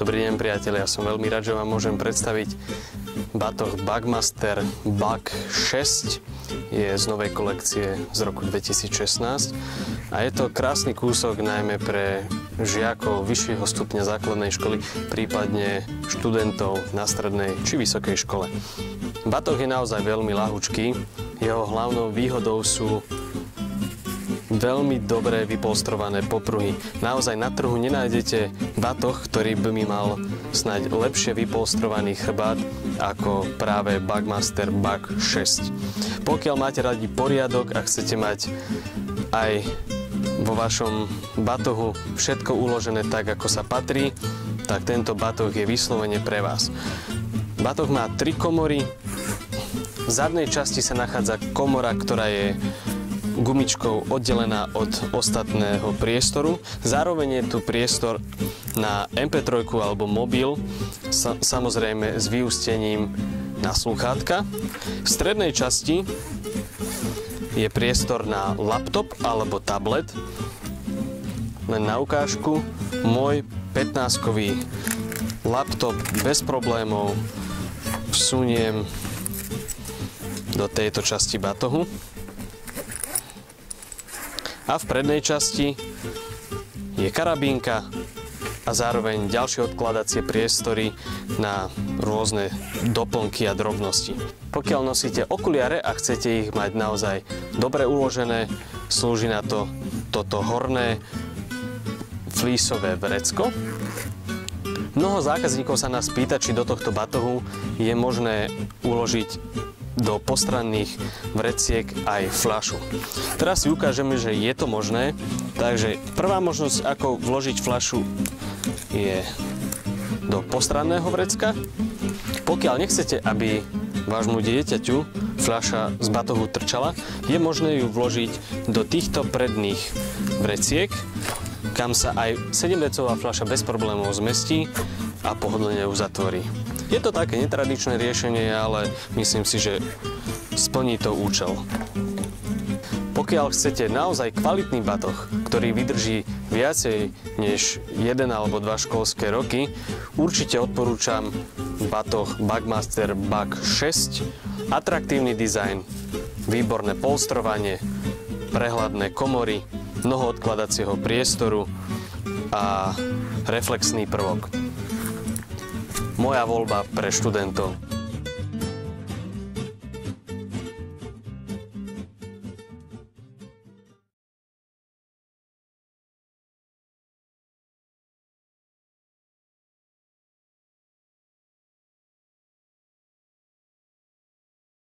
Dobrý deň, priatelia, ja som veľmi rád, že vám môžem predstaviť batoh Bugmaster Bug 6. Je z novej kolekcie z roku 2016 a je to krásny kúsok najmä pre žiakov vyššieho stupňa základnej školy, prípadne študentov na strednej či vysokej škole. Batoh je naozaj veľmi ľahučký, jeho hlavnou výhodou sú veľmi dobre vypolstrované popruhy. Naozaj na trhu nenájdete batoh, ktorý by mi mal snáď lepšie vypolstrovaný chrbát ako práve Bugmaster Bug 6. Pokiaľ máte radi poriadok a chcete mať aj vo vašom batohu všetko uložené tak, ako sa patrí, tak tento batoh je vyslovene pre vás. Batoh má 3 komory. V zadnej časti sa nachádza komora, ktorá je gumičkou oddelená od ostatného priestoru. Zároveň je tu priestor na MP3 alebo mobil, samozrejme s vyústením na sluchátka. V strednej časti je priestor na laptop alebo tablet. Len na ukážku, môj 15-kový laptop bez problémov vsuniem do tejto časti batohu. A v prednej časti je karabínka a zároveň ďalšie odkladacie priestory na rôzne doplnky a drobnosti. Pokiaľ nosíte okuliare a chcete ich mať naozaj dobre uložené, slúži na to toto horné flísové vrecko. Mnoho zákazníkov sa nás pýta, či do tohto batohu je možné uložiť do postranných vreciek aj fľašu. Teraz si ukážeme, že je to možné, takže prvá možnosť, ako vložiť fľašu, je do postranného vrecka. Pokiaľ nechcete, aby vášmu dieťaťu fľaša z batohu trčala, je možné ju vložiť do týchto predných vreciek, kam sa aj 7-decová fľaša bez problémov zmestí a pohodlne ju zatvorí. Je to také netradičné riešenie, ale myslím si, že splní to účel. Pokiaľ chcete naozaj kvalitný batoh, ktorý vydrží viacej než 1 alebo 2 školské roky, určite odporúčam batoh Bugmaster Bug 6. Atraktívny dizajn, výborné polstrovanie, prehľadné komory, mnoho odkladacieho priestoru a reflexný prvok. Moja voľba pre študentov.